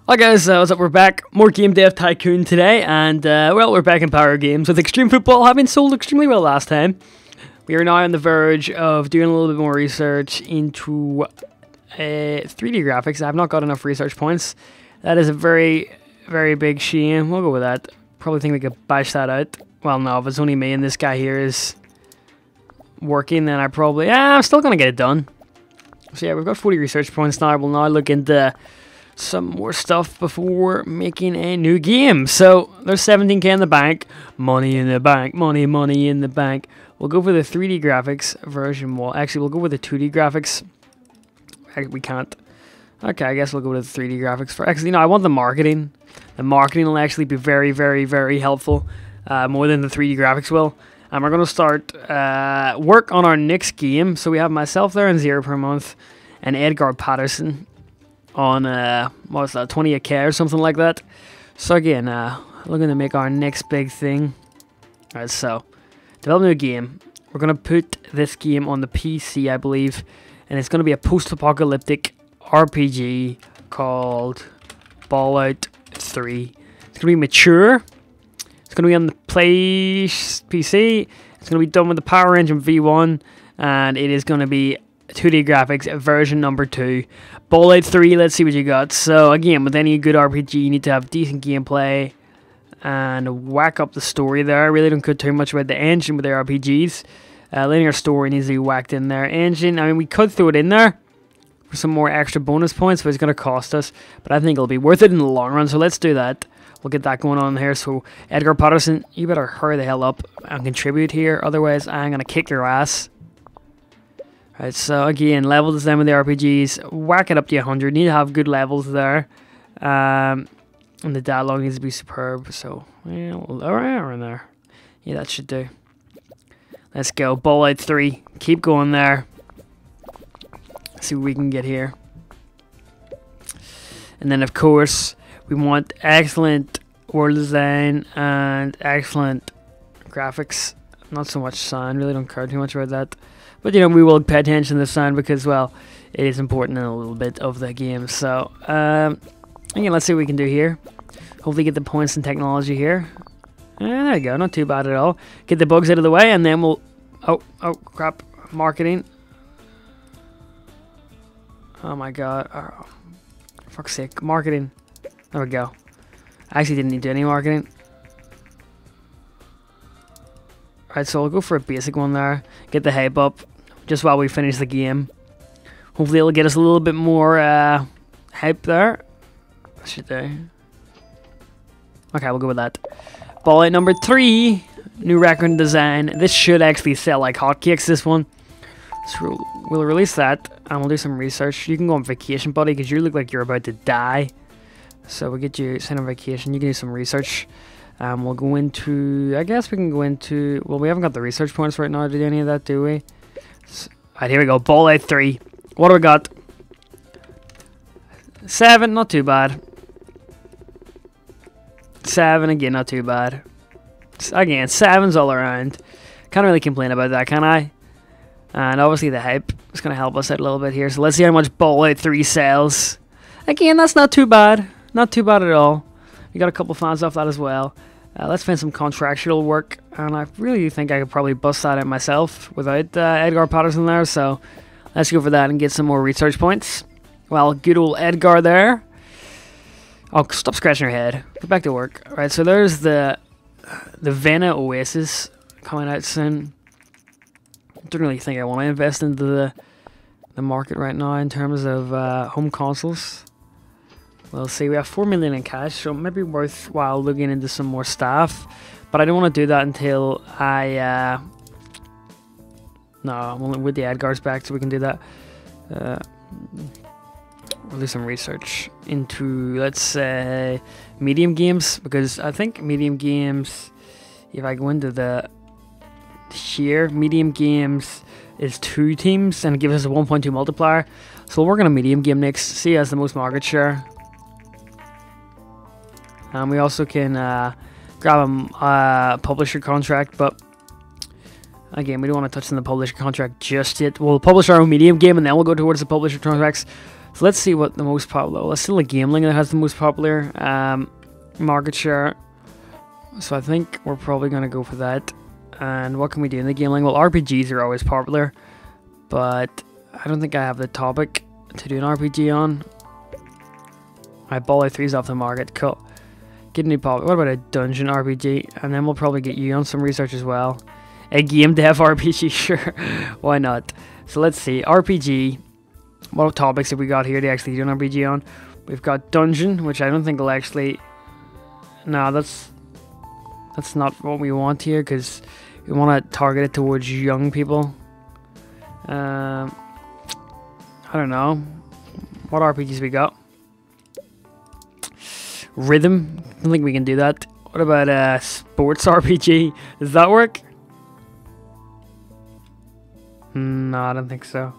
Hi guys, what's up? We're back. More game dev Tycoon today, and well, we're back in Power Games with Extreme Football having sold extremely well last time. We are now on the verge of doing a little bit more research into 3D graphics. I've not got enough research points. That is a very, very big shame. We'll go with that. Probably think we could bash that out. Well, no, if it's only me and this guy here is working, then I probably... I'm still going to get it done. So yeah, we've got 40 research points now. We'll now look into some more stuff before making a new game. So there's 17k in the bank. Money in the bank. Money in the bank. We'll go for the 3D graphics version. Well, actually, we'll go with the 2D graphics. We can't. Okay, I guess we'll go with the 3D graphics for. Actually, no, I want the marketing. The marketing will actually be very, very, very helpful. More than the 3D graphics will. And we're going to start work on our next game. So we have myself there in 0 per month. And Edgar Patterson on, what's that, 28k or something like that. So again, looking to make our next big thing. Alright, so, develop a new game. We're going to put this game on the PC, I believe. And it's going to be a post-apocalyptic RPG called Fallout 3. It's going to be mature. It's going to be on the PC. It's going to be done with the Power Engine V1. And it is going to be 2D graphics version number 2. Fallout 3, let's see what you got. So again, with any good RPG, you need to have decent gameplay and whack up the story there. I really don't care too much about the engine with the RPGs. Linear story needs to be whacked in there. Engine, I mean, we could throw it in there for some more extra bonus points, but it's going to cost us. But I think it'll be worth it in the long run, so let's do that. We'll get that going on here. So Edgar Patterson, you better hurry the hell up and contribute here. Otherwise, I'm going to kick your ass. Right, so again, level design with the RPGs, whack it up to 100. Need to have good levels there, and the dialogue needs to be superb. So, yeah, around there, yeah, that should do. Let's go, Fallout 3. Keep going there. See what we can get here. And then, of course, we want excellent world design and excellent graphics. Not so much sound. Really don't care too much about that. But, you know, we will pay attention to the sound because, well, it is important in a little bit of the game. So, again, let's see what we can do here. Hopefully get the points in technology here. There you go. Not too bad at all. Get the bugs out of the way, and then we'll... Oh, crap. Marketing. Oh, my God. Oh, for fuck's sake. Marketing. There we go. I actually didn't need to do any marketing. Alright, so I'll go for a basic one there. Get the hype up just while we finish the game. Hopefully it'll get us a little bit more hype there. Should do. Okay, we'll go with that. Fallout number 3. New record design. This should actually sell like hotcakes, this one. So we'll release that and we'll do some research. You can go on vacation, buddy, because you look like you're about to die. So we'll get you sent on vacation. You can do some research. We'll go into, I guess we can go into, well, we haven't got the research points right now to do any of that, do we? So, alright, here we go, Fallout 3. What do we got? 7, not too bad. 7, again, not too bad. Again, 7's all around. Can't really complain about that, can I? And obviously the hype is going to help us out a little bit here. So let's see how much Fallout 3 sells. Again, that's not too bad. Not too bad at all. We got a couple fans off that as well. Let's find some contractual work, and I really think I could probably bust that out myself without Edgar Patterson there, so let's go for that and get some more research points. Well, good old Edgar there. Oh, stop scratching your head. Get back to work. Alright, so there's the Vena Oasis coming out soon. Don't really think I want to invest into the market right now in terms of home consoles. We'll see, we have 4 million in cash, so it might be worthwhile looking into some more staff. But I don't want to do that until I, no, I'm only with the Edgar's back, so we can do that. We'll do some research into, let's say, medium games, because I think medium games, if I go into the here, medium games is 2 teams, and it gives us a 1.2 multiplier. So we'll work on a medium game next, see who has the most market share. And we also can grab a publisher contract, but again, we don't want to touch on the publisher contract just yet. We'll publish our own medium game, and then we'll go towards the publisher contracts. So let's see what the most popular. Let's see the Gameling that has the most popular market share. So I think we're probably gonna go for that. And what can we do in the Gameling? Well, RPGs are always popular, but I don't think I have the topic to do an RPG on. I Baller 3's off the market. Cool. Get a new pop. What about a dungeon RPG? And then we'll probably get you on some research as well. A game dev RPG, sure. Why not? So let's see. RPG. What topics have we got here to actually do an RPG on? We've got dungeon, which I don't think will actually... No, that's not what we want here, because we want to target it towards young people. I don't know. What RPGs we got? Rhythm. I don't think we can do that. What about a sports RPG? Does that work? No, I don't think so.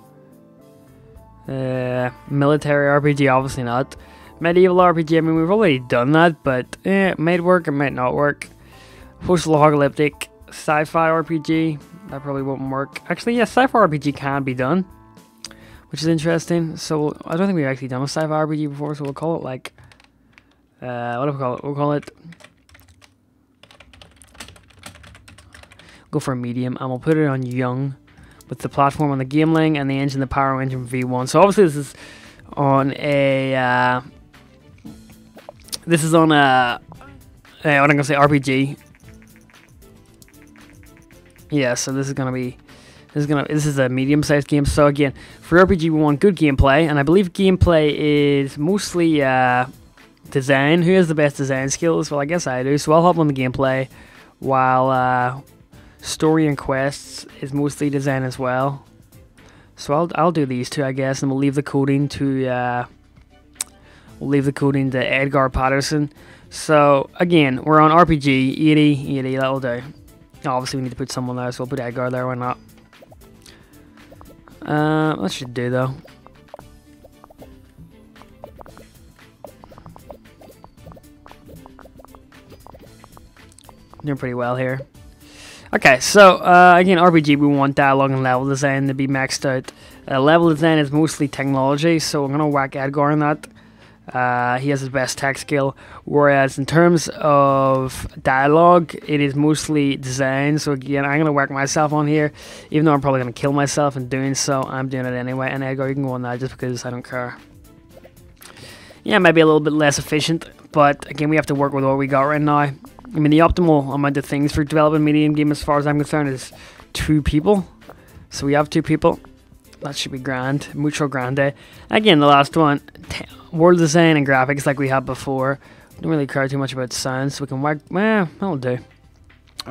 Military RPG, obviously not. Medieval RPG, I mean, we've already done that, but it might work, it might not work. Post-apocalyptic sci-fi RPG, that probably won't work. Actually, yeah, sci-fi RPG can be done, which is interesting. So, I don't think we've actually done a sci-fi RPG before, so we'll call it like... what do we call it? We'll call it... Go for a medium, and we'll put it on young, with the platform on the Gameling and the engine, the Power Engine V1. So obviously this is on a... this is on a... what I'm going to say, RPG. Yeah, so this is going to be... This is a medium-sized game. So again, for RPG we want good gameplay, and I believe gameplay is mostly design. Who has the best design skills? Well, I guess I do, so I'll hop on the gameplay, while story and quests is mostly design as well. So I'll do these two, I guess, and we'll leave the coding to Edgar Patterson. So again, we're on RPG 80. That'll do. Obviously, we need to put someone there, so we'll put Edgar there. Why not? That should do though. Doing pretty well here. Okay, so again, RPG, we want dialogue and level design to be maxed out. Level design is mostly technology, so I'm going to whack Edgar on that. He has his best tech skill, whereas in terms of dialogue, it is mostly design. So again, I'm going to whack myself on here, even though I'm probably going to kill myself in doing so. I'm doing it anyway, and Edgar, you can go on that just because I don't care. Yeah, it might be a little bit less efficient, but again, we have to work with what we got right now. I mean, the optimal amount of things for developing a medium game, as far as I'm concerned, is 2 people. So we have 2 people. That should be grand. Mucho grande. Again, the last one, world design and graphics like we had before. Don't really care too much about sound, so we can work. That'll do.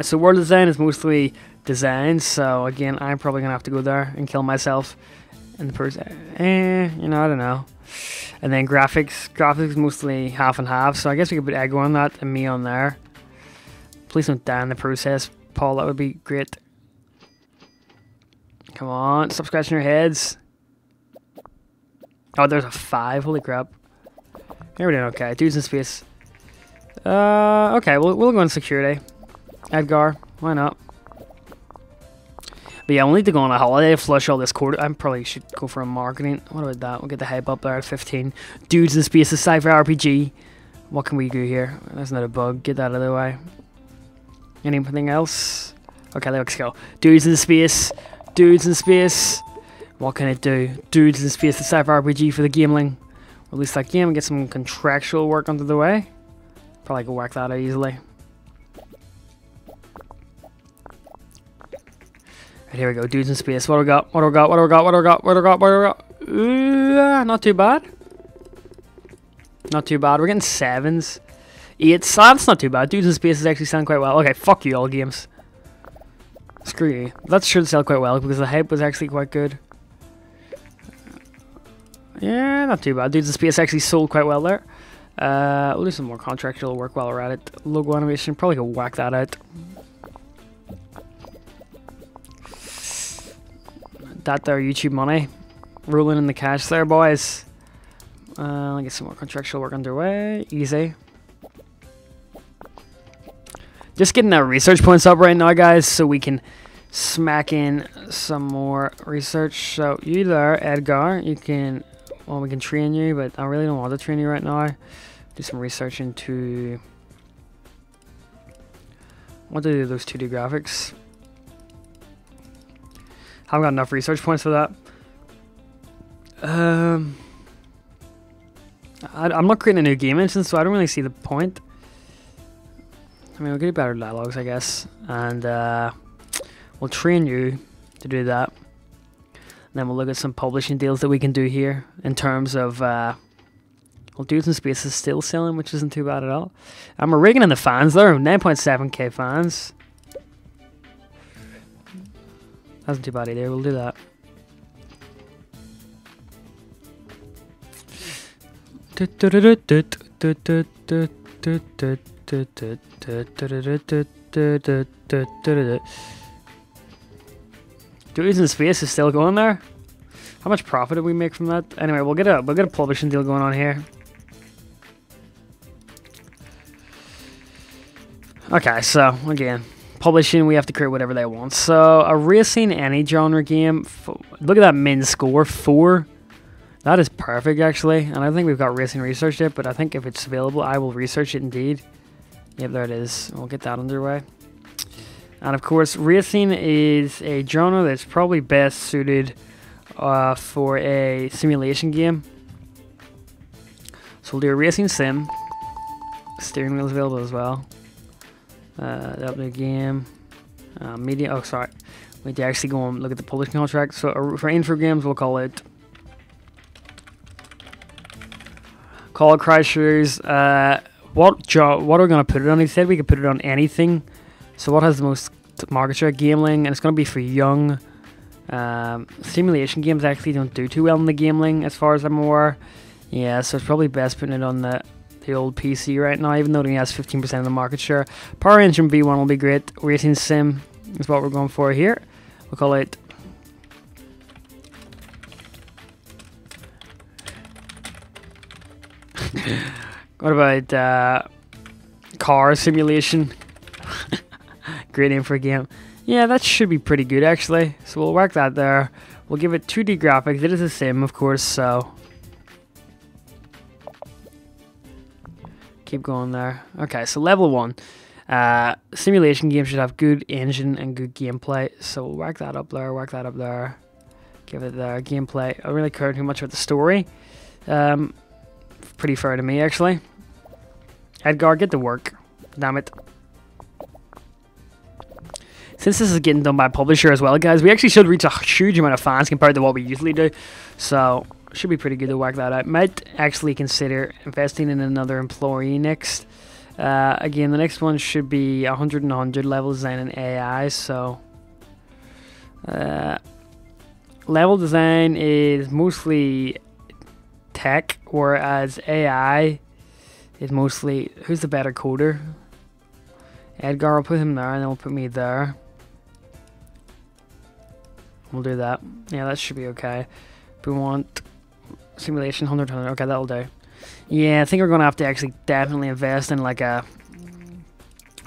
So world design is mostly design. So again, I'm probably gonna have to go there and kill myself in the person. You know, I don't know. And then graphics mostly half and half. So I guess we could put Ego on that and me on there. Please don't die in the process, Paul. That would be great. Come on, stop scratching your heads. Oh, there's a 5. Holy crap. Here we're doing okay. Dudes in space. Okay, we'll go in security. Edgar, why not? But yeah, we'll need to go on a holiday to flush all this quarter. I probably should go for a marketing. What about that? We'll get the hype up there at 15. Dudes in space, a sci-fi RPG. What can we do here? That's not a bug. Get that out of the way. Anything else? Okay, let's go. Dudes in space. Dudes in space. What can it do? Dudes in space, the sci-fi RPG for the Gameling. Release that game and get some contractual work under the way. Probably can work that out easily. Right, here we go. Dudes in space. What do we got? What do we got? What do we got? What do we got? What do we got? What do we got? Not too bad. Not too bad. We're getting 7s. 8s. So that's not too bad. Dudes in space is actually selling quite well. Okay, fuck you all games. Screw you. That should sell quite well because the hype was actually quite good. Yeah, not too bad. Dudes in space actually sold quite well there. We'll do some more contractual work while we're at it. Logo animation, probably could whack that out. That there, YouTube money. Rolling in the cash there, boys. I'll get some more contractual work underway. Easy. Just getting our research points up right now, guys, so we can smack in some more research. So you there, Edgar, you can well, we can train you, but I really don't want to train you right now. Do some research into what to do with those 2D graphics. Haven't got enough research points for that. I'm not creating a new game engine, so I don't really see the point. I mean, we'll get better dialogues, I guess, and we'll train you to do that. And then we'll look at some publishing deals that we can do here in terms of we'll do some spaces still selling, which isn't too bad at all. And we're rigging in the fans there, 9.7k fans. That's not too bad either. We'll do that. Dudes in Space is still going there. How much profit did we make from that? Anyway, we'll get a publishing deal going on here. Okay, so again, publishing, we have to create whatever they want. So a racing any genre game. Look at that min score, 4. That is perfect, actually. And I think we've got racing researched it, but I think if it's available, I will research it indeed. Yep, there it is. We'll get that underway. And of course, racing is a genre that's probably best suited for a simulation game. So we'll do a racing sim. Steering wheel is available as well. Update game. Media. Oh, sorry. We need to actually go and look at the publishing contract. So for info games, we'll call it Crashers. What are we going to put it on? He said we could put it on anything. So what has the most market share? Gambling, and it's going to be for young. Simulation games actually don't do too well in the gambling, as far as I'm aware. Yeah, so it's probably best putting it on the old PC right now, even though it only has 15% of the market share. Power Engine V1 will be great. Racing Sim is what we're going for here. We'll call it what about car simulation? Great name for a game. Yeah, that should be pretty good actually. So we'll work that there. We'll give it 2D graphics. It is a sim, of course, so keep going there. Okay, so level 1. Simulation games should have good engine and good gameplay. So we'll work that up there, work that up there. Give it there. Gameplay. I don't really care too much about the story. Pretty fair to me, actually. Edgar, get to work. Damn it. Since this is getting done by a publisher as well, guys, we actually should reach a huge amount of fans compared to what we usually do. So, should be pretty good to work that out. Might actually consider investing in another employee next. Again, the next one should be 100 and 100 level design and AI. So, level design is mostly tech, whereas AI is mostly, who's the better coder? Edgar, I'll put him there, and then we'll put me there. We'll do that. Yeah, that should be okay. We want simulation 100, 100. Okay, that'll do. Yeah, I think we're going to have to actually definitely invest in like a...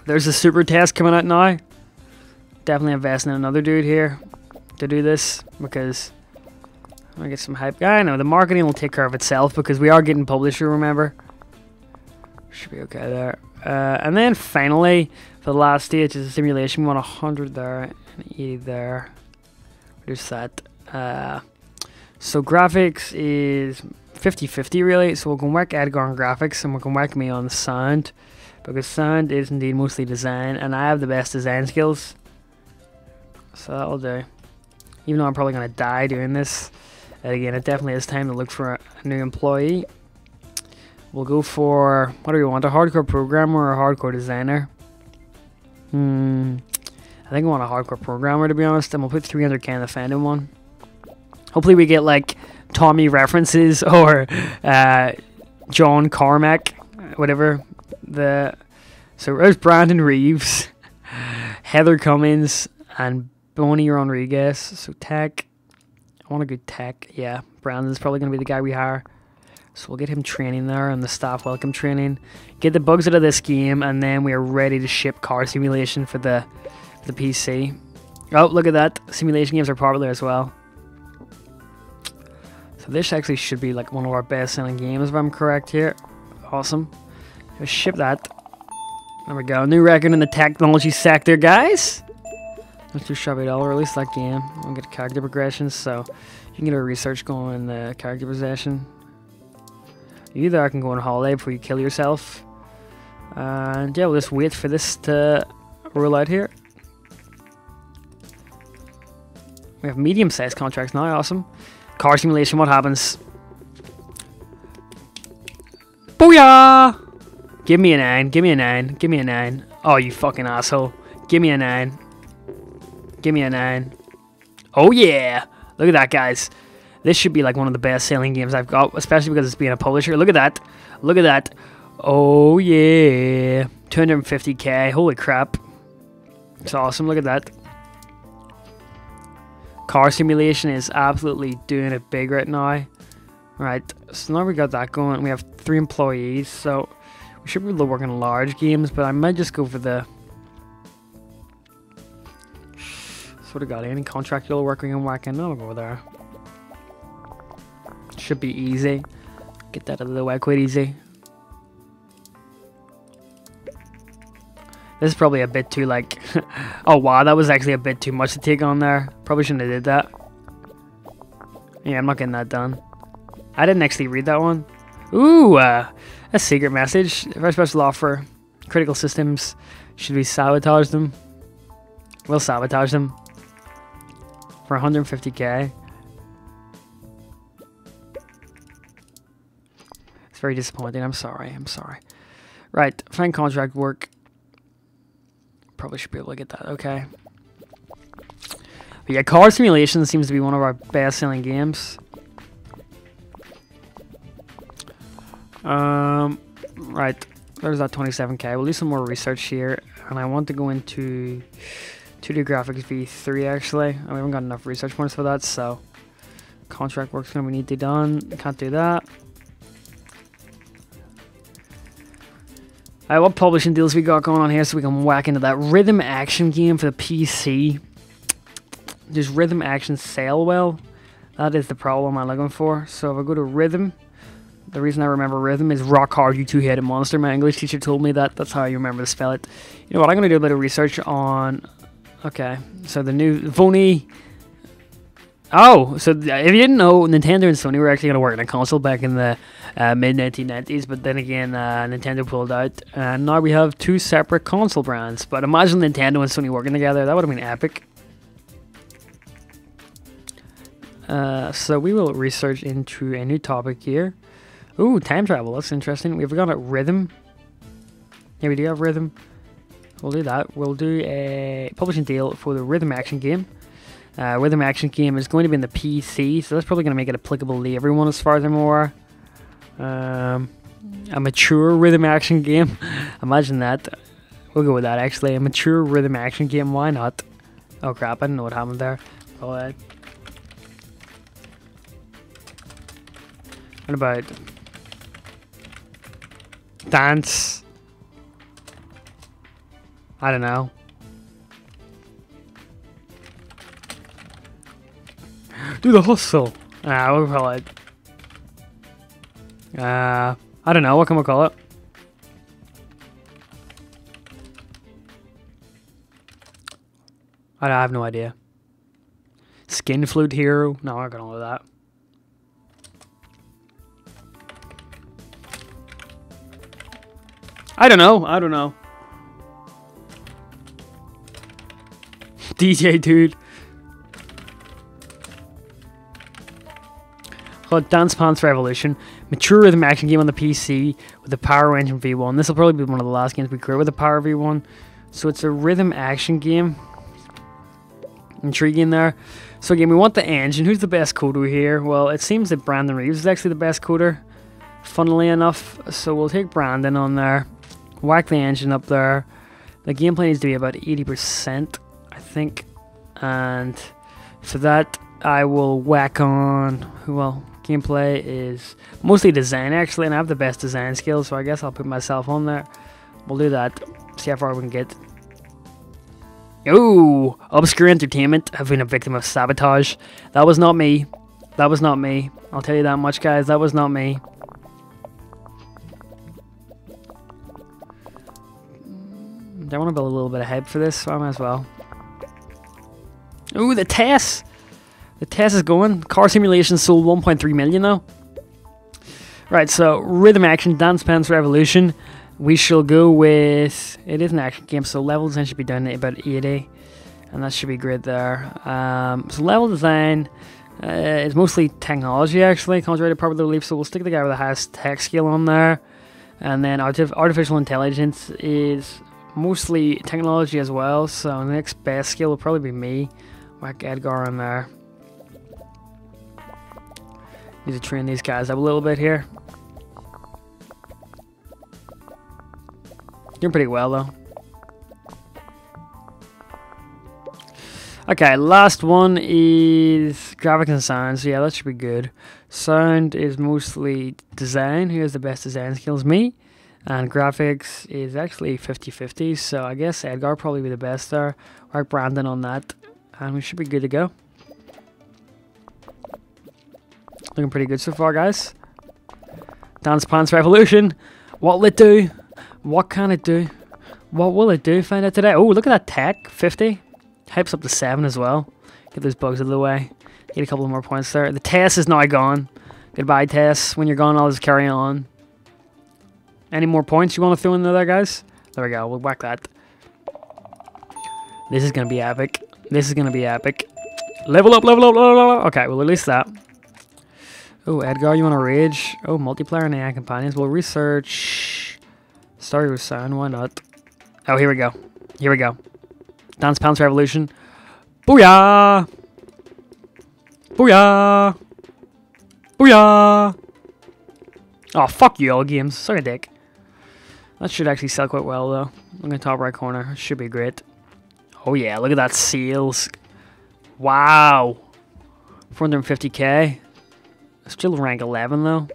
There's a super test coming out now. Definitely invest in another dude here to do this, because I'm going to get some hype. I know, the marketing will take care of itself because we are getting publisher, remember? Should be okay there. And then finally, for the last stage is a simulation. We want 100 there and 80 there. Reduce that. So graphics is 50-50 really. So we're going to work Edgar on graphics and we're going to work me on sound, because sound is indeed mostly design and I have the best design skills. So that'll do. Even though I'm probably going to die doing this. And again, it definitely is time to look for a new employee. We'll go for, what do we want, a hardcore programmer or a hardcore designer? I think I want a hardcore programmer, to be honest, and we'll put 300k in the fandom one. Hopefully we get like Tommy references or John Carmack, whatever. So there's Brandon Reeves, Heather Cummins, and Bonnie Rodriguez. So tech, I want a good tech. Yeah, Brandon's probably going to be the guy we hire. So we'll get him training there and the staff welcome training. Get the bugs out of this game, and then we are ready to ship car simulation for the PC. Oh, look at that. Simulation games are popular as well. So So this actually should be like one of our best selling games if I'm correct here. Awesome. Just ship that. There we go. New record in the technology sector, guys. Let's do shabby at all, or at least that game. I'll get character progressions, so you can get a research going in the character possession. Either I can go on holiday before you kill yourself. And yeah, we'll just wait for this to roll out here. We have medium-sized contracts now, awesome. Car simulation, what happens? Booyah! Give me a 9, give me a 9, give me a 9. Oh, you fucking asshole. Give me a 9. Give me a 9. Oh yeah! Look at that, guys. This should be like one of the best selling games I've got, especially because it's being a publisher. Look at that. Look at that. Oh yeah. 250k. Holy crap. It's awesome. Look at that. Car simulation is absolutely doing it big right now. Right. So now we got that going. We have 3 employees, so we should be able to work on large games, but I might just go for the sort of got any contract you're working on whacking. I'll go there. Should be easy. Get that out of the way quite easy. This is probably a bit too like oh wow, that was actually a bit too much to take on there. Probably shouldn't have did that. Yeah, I'm not getting that done. I didn't actually read that one. Ooh, a secret message. Very special offer. Critical systems. Should we sabotage them? We'll sabotage them. For 150k. It's very disappointing. I'm sorry. I'm sorry. Right. Find contract work. Probably should be able to get that. Okay. But yeah, car simulation seems to be one of our best selling games. Right. There's that 27k. We'll do some more research here. And I want to go into 2D graphics v3 actually. We haven't got enough research points for that, so contract work's gonna need to be done. Can't do that. Alright, what publishing deals we got going on here so we can whack into that rhythm action game for the PC? Does rhythm action sell well? That is the problem I'm looking for. So if I go to rhythm, the reason I remember rhythm is rock hard, you two-headed monster. My English teacher told me that. That's how you remember to spell it. You know what, I'm going to do a bit of research on... Okay, so the new Vony. Oh, so if you didn't know, Nintendo and Sony were actually going to work on a console back in the mid-1990s, but then again, Nintendo pulled out, and now we have 2 separate console brands. But imagine Nintendo and Sony working together, that would have been epic. So we will research into a new topic here. Ooh, time travel, that's interesting. We've got a rhythm. Yeah, we do have rhythm. We'll do that. We'll do a publishing deal for the rhythm action game. Rhythm action game is going to be in the PC, so that's probably going to make it applicable to everyone as far as I'm aware. A mature rhythm action game. Imagine that. We'll go with that actually. A mature rhythm action game, why not? Oh crap, I didn't know what happened there. Go ahead. What about dance? I don't know. Do the hustle. We'll call it. I don't know. What can we call it? I have no idea. Skin flute hero? No, I'm not gonna do that. I don't know. I don't know. DJ dude. Called Dance Pants Revolution. Mature rhythm action game on the PC with the Power Engine V1. This will probably be one of the last games we create with the Power V1. So it's a rhythm action game. Intriguing there. So again, we want the engine. Who's the best coder here? Well, it seems that Brandon Reeves is actually the best coder, funnily enough. So we'll take Brandon on there. Whack the engine up there. The gameplay needs to be about 80%, I think. And for that, I will whack on... Well, gameplay is mostly design, actually, and I have the best design skills, so I guess I'll put myself on there. We'll do that. See how far we can get. Ooh! Obscure Entertainment have been a victim of sabotage. That was not me. That was not me. I'll tell you that much, guys. That was not me. I want to build a little bit of hype for this, so I might as well. Ooh, the test! The test is going. Car Simulation sold 1.3 million though. Right, so Rhythm Action, Dance Dance Revolution. We shall go with... It is an action game, so level design should be down to about 80. And that should be great there. So level design is mostly technology, actually. Contrary to popular belief, so we'll stick the guy with the highest tech skill on there. And then artificial intelligence is mostly technology as well. So the next best skill will probably be me. Whack Edgar on there. Need to train these guys up a little bit here. Doing pretty well though. Okay, last one is graphics and sound. So yeah, that should be good. Sound is mostly design. Who has the best design skills? Me. And graphics is actually 50-50. So I guess Edgar probably be the best there. Work Brandon on that. And we should be good to go. Looking pretty good so far, guys. Dance Dance Revolution. What will it do? What can it do? What will it do? Find out today. Oh, look at that tech. 50. Hypes up to 7 as well. Get those bugs out of the way. Get a couple more points there. The Tess is now gone. Goodbye, Tess. When you're gone, I'll just carry on. Any more points you want to throw in there, guys? There we go. We'll whack that. This is going to be epic. This is going to be epic. Level up, level up, level up. Okay, we'll release that. Oh, Edgar, you want to rage? Oh, multiplayer and AI companions. We'll research. Story with sound. Why not? Oh, here we go. Here we go. Dance Dance Revolution. Booyah! Booyah! Booyah! Oh, fuck you all games. Suck a dick. That should actually sell quite well though. Look in the top right corner. Should be great. Oh yeah, look at that sales. Wow. 450k. Still rank 11 though.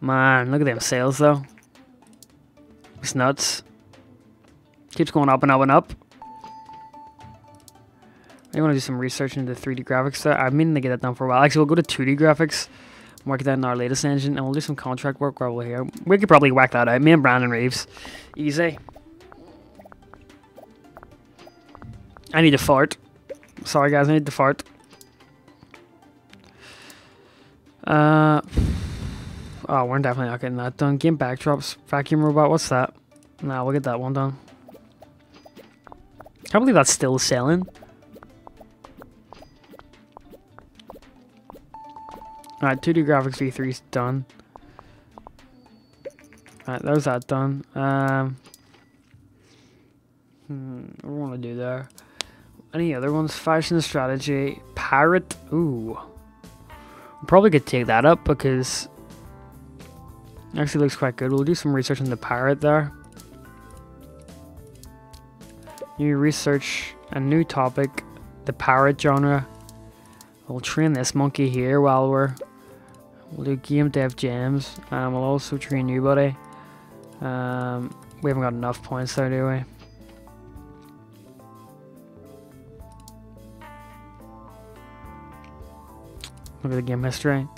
Man, look at them sales though. It's nuts. Keeps going up and up and up. I want to do some research into 3D graphics there. I've been to get that done for a while. Actually, we'll go to 2D graphics. Work that in our latest engine. And we'll do some contract work while we're here. We could probably whack that out. Me and Brandon Reeves. Easy. I need to fart. Sorry guys, I need to fart. Oh, we're definitely not getting that done. Game backdrops. Vacuum robot. What's that? Nah, we'll get that one done. Can't believe that's still selling. Alright, 2D graphics V3's done. Alright, there's that done. What do we want to do there? Any other ones? Fashion strategy. Pirate. Ooh. Probably could take that up because it actually looks quite good. We'll do some research on the pirate there. New research, a new topic, the pirate genre. We'll train this monkey here while we'll do game dev jams. We'll also train you, buddy. We haven't got enough points there, do we? Look at the game history.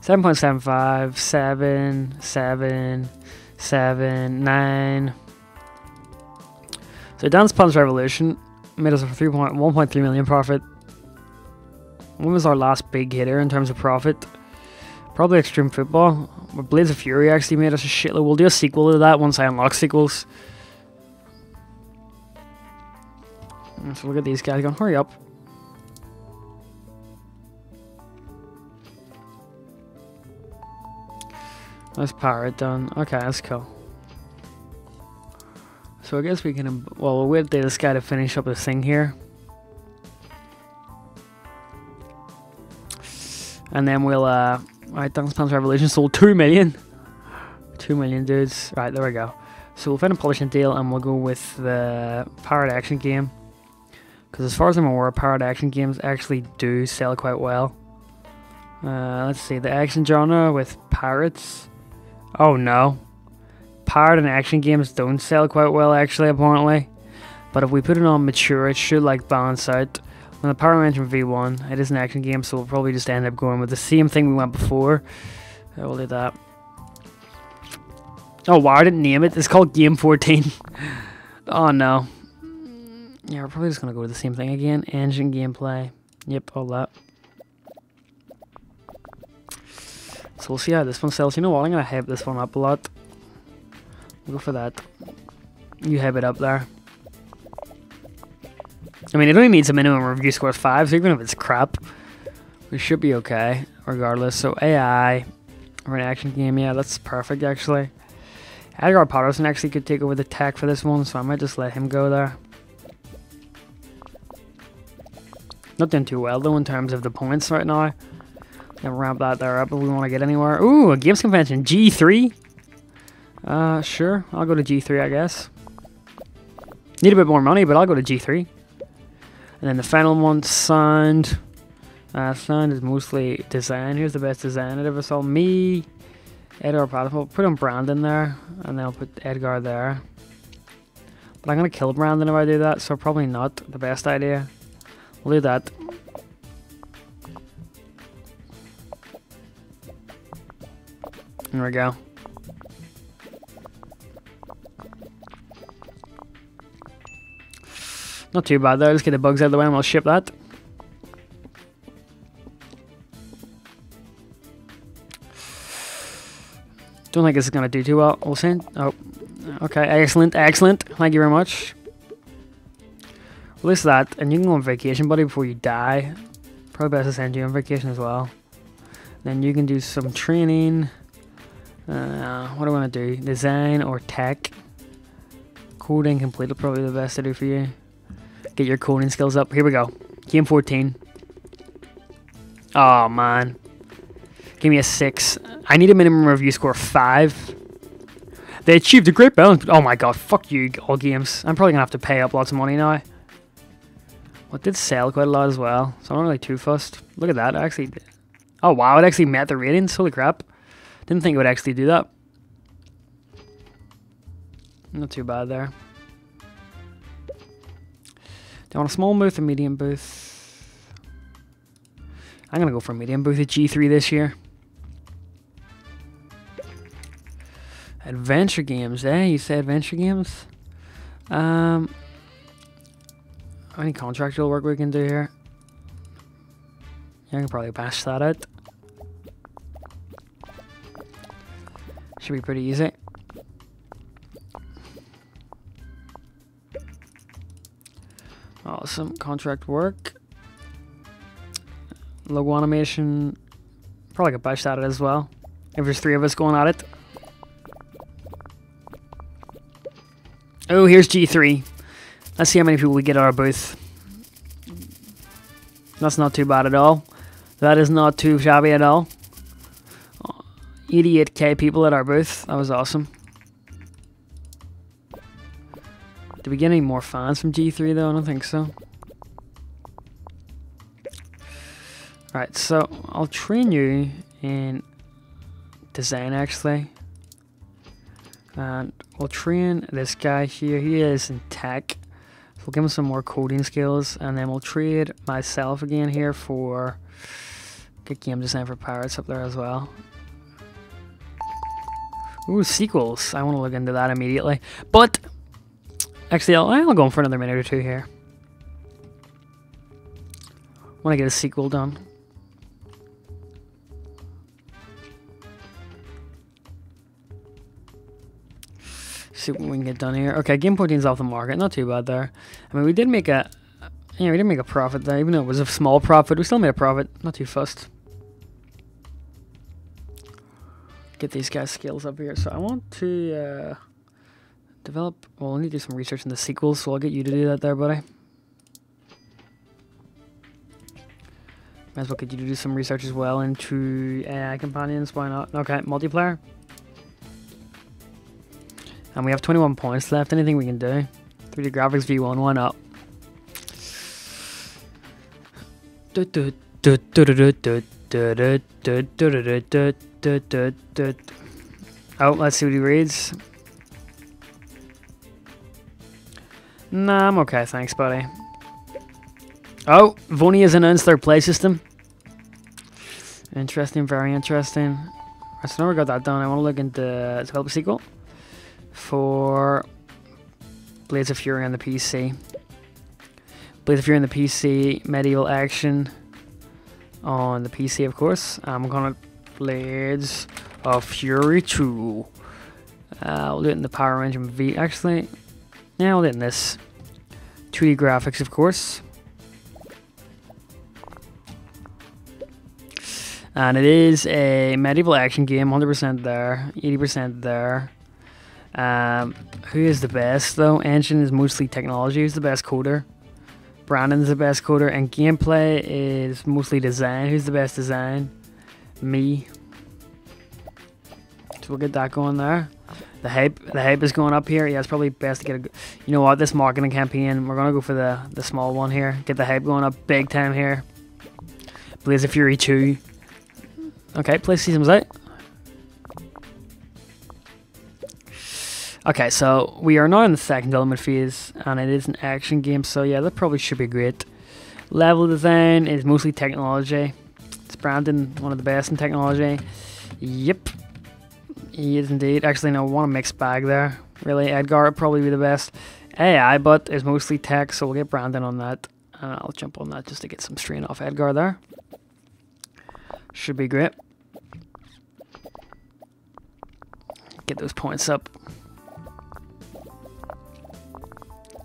7.75, 7, 7, 7, 9. So Dance Dance Revolution made us a 1.3 million profit. When was our last big hitter in terms of profit? Probably Extreme Football. But Blades of Fury actually made us a shitload. We'll do a sequel to that once I unlock sequels. So look at these guys going, hurry up. That's pirate done. Okay, that's cool. So I guess we can, well, we'll wait for this guy to finish up his thing here. And then we'll, right, Dance Dance Revolution sold 2 million. 2 million dudes. Right, there we go. So we'll find a publishing deal and we'll go with the pirate action game. Because as far as I'm aware, pirate action games actually do sell quite well. Let's see, the action genre with pirates. Oh no. Pirate and action games don't sell quite well actually, apparently. But if we put it on mature, it should like balance out. When the Pyropuncher V1, it is an action game, so we'll probably just end up going with the same thing we went before. We'll do that. Oh wow, I didn't name it. It's called Game 14. Oh no. Yeah, we're probably just gonna go with the same thing again. Engine gameplay. Yep, all that. So we'll see how this one sells. You know what? I'm gonna hype this one up a lot. We'll go for that. You hype it up there. I mean, it only needs a minimum review score of 5, so even if it's crap, we should be okay, regardless. So AI, or an action game, yeah, that's perfect, actually. Edgar Patterson actually could take over the tech for this one, so I might just let him go there. Not doing too well, though, in terms of the points right now. Gonna ramp that there up if we want to get anywhere. Ooh, a games convention, G3? Sure, I'll go to G3, I guess. Need a bit more money, but I'll go to G3. And then the final one, sound. Sound is mostly design. Here's the best design I ever saw. Me, Edgar Patterson. We'll put on Brandon there, and then I'll put Edgar there. But I'm going to kill Brandon if I do that, so probably not the best idea. We'll do that. There we go. Not too bad there. Let's get the bugs out of the way and we'll ship that. Don't think this is going to do too well. We'll send. Oh, okay. Excellent. Excellent. Thank you very much. Release that, and you can go on vacation, buddy, before you die. Probably best to send you on vacation as well. Then you can do some training. What do I want to do? Design or tech? Coding completed, probably the best to do for you. Get your coding skills up. Here we go. Game 14. Oh, man. Give me a 6. I need a minimum review score of 5. They achieved a great balance. Oh my god, fuck you, all games. I'm probably going to have to pay up lots of money now. What did sell quite a lot as well, so I'm not really too fussed. Look at that, actually. Oh wow, it actually met the ratings. Holy crap. Didn't think it would actually do that. Not too bad there. Do you want a small booth or medium booth? I'm going to go for a medium booth at G3 this year. Adventure games, eh? You say adventure games? Any contractual work we can do here? Yeah, I can probably bash that out. Should be pretty easy. Awesome. Contract work. Logo animation. Probably could bash that out as well. If there's 3 of us going at it. Oh, here's G3. Let's see how many people we get at our booth. That's not too bad at all. That is not too shabby at all. 88k people at our booth. That was awesome. Did we get any more fans from G3 though? I don't think so. Alright, so I'll train you in design actually. And we'll train this guy here. He is in tech. So we'll give him some more coding skills. And then we'll trade myself again here for good game design for pirates up there as well. Ooh, sequels. I want to look into that immediately. But actually, I'll go in for another minute or two here. I want to get a sequel done. See what we can get done here. Okay, Game 14's off the market. Not too bad there. I mean, we did make a profit there. Even though it was a small profit, we still made a profit. Not too fussed. Get these guys' skills up here. So I want to develop. Well, I need to do some research in the sequels, so I'll get you to do that there, buddy. Might as well get you to do some research as well into AI companions. Why not? Okay, multiplayer. And we have 21 points left. Anything we can do? 3D graphics V1, why not? Oh, let's see what he reads. Nah, I'm okay, thanks, buddy. Oh, Voni has announced their play system. Interesting, very interesting. I still never got that done. I want to look into develop a sequel for Blades of Fury on the PC. Blades of Fury on the PC, medieval action on the PC, of course. I'm gonna Blades of Fury 2. We'll do it in the Power Engine V. Actually, yeah, we'll do it in this. 2D graphics, of course. And it is a medieval action game, 100% there, 80% there. Who is the best though? Engine is mostly technology. Who's the best coder? Brandon's the best coder, and gameplay is mostly design. Who's the best design? Me. So we'll get that going there. The hype is going up here. Yeah, it's probably best to get a. You know what? This marketing campaign, we're gonna go for the small one here. Get the hype going up big time here. Blades of Fury 2. Okay, play season's out. Okay, so we are now in the second development phase, and it is an action game, so yeah, that probably should be great. Level design is mostly technology. It's Brandon, one of the best in technology. Yep, he is indeed. Actually, no, one mixed bag there. Really, Edgar would probably be the best. AI, but is mostly tech, so we'll get Brandon on that. I'll jump on that just to get some strain off Edgar there. Should be great. Get those points up.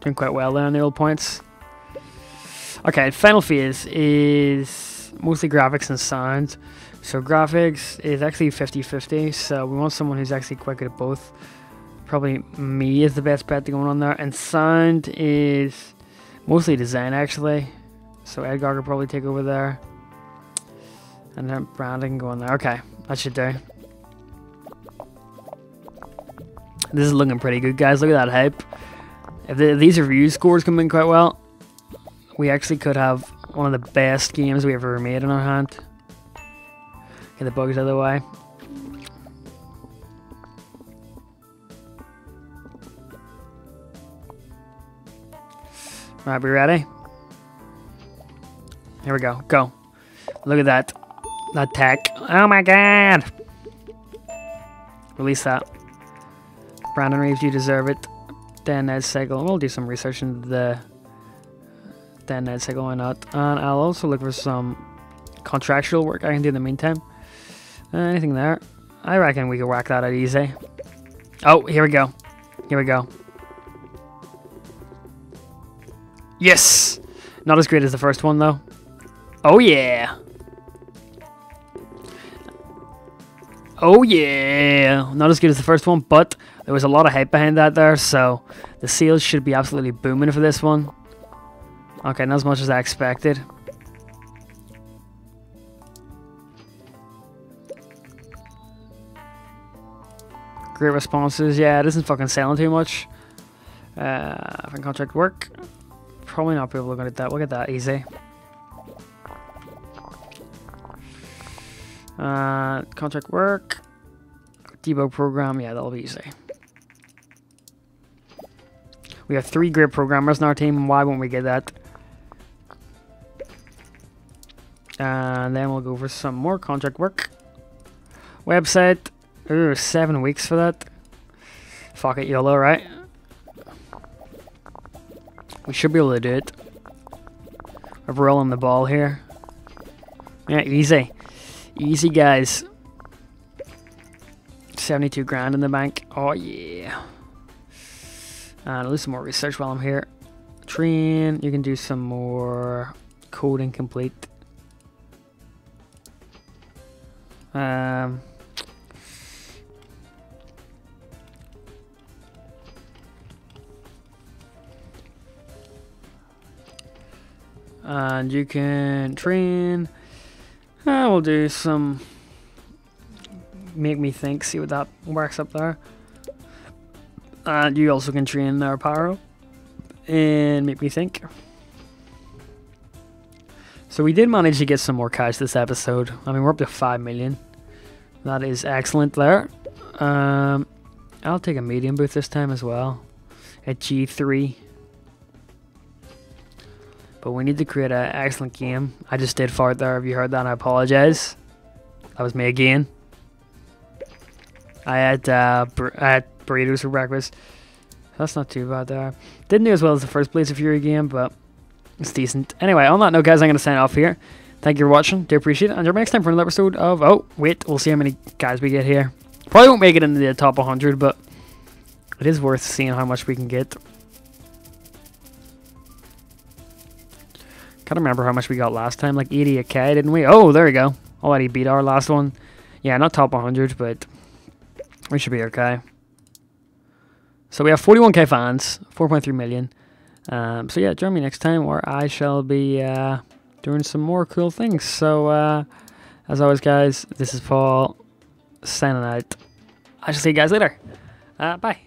Doing quite well there on the old points. Okay, final phase is mostly graphics and sound. So graphics is actually 50-50, so we want someone who's actually quite good at both. Probably me is the best bet to go on there. And sound is mostly design actually. So Edgar could probably take over there. And then Brandon can go in there. Okay, that should do. This is looking pretty good, guys. Look at that hype. If these review scores come in quite well, we actually could have one of the best games we ever made in our hand. Get the bugs out of the way. Right, we ready? Here we go. Go. Look at that. That tech. Oh my god! Release that. Brandon Reeves, you deserve it. Dan Ned Cycle. We'll do some research into the Dan Ned Cycle, why not? And I'll also look for some contractual work I can do in the meantime. Anything there? I reckon we can whack that out easy. Oh, here we go. Here we go. Yes! Not as great as the first one, though. Oh, yeah! Oh, yeah! Not as good as the first one, but there was a lot of hype behind that there, so the sales should be absolutely booming for this one. Okay, not as much as I expected. Great responses. Yeah, it isn't fucking selling too much. If contract work, probably not be able to get that. We'll get that easy. Contract work, debug program. Yeah, that'll be easy. We have 3 great programmers in our team. Why won't we get that? And then we'll go for some more contract work. Website. Ooh, 7 weeks for that. Fuck it, YOLO, right? We should be able to do it. We're rolling the ball here. Yeah, easy. Easy, guys. 72 grand in the bank. Oh, yeah. And I'll do some more research while I'm here. Train. You can do some more coding complete. And you can train. We'll do some make me think, see what that works up there. And you also can train our Pyro and make me think. So we did manage to get some more cash this episode. I mean, we're up to 5 million. That is excellent there. I'll take a medium booth this time as well at G3. But we need to create an excellent game. I just did fart there. If you heard that, I apologize. That was me again. I had burritos for breakfast. That's not too bad there. Didn't do as well as the first Blades of Fury game, but it's decent. Anyway, on that note, guys, I'm going to sign off here. Thank you for watching. Do appreciate it. And next time for another episode of... Oh, wait. We'll see how many guys we get here. Probably won't make it into the top 100, but it is worth seeing how much we can get. Can't remember how much we got last time. Like 88k, didn't we? Oh, there we go. Already beat our last one. Yeah, not top 100, but we should be okay. So we have 41k fans, 4.3 million. So yeah, join me next time where I shall be doing some more cool things. So as always, guys, this is Paul signing out. I shall see you guys later. Bye.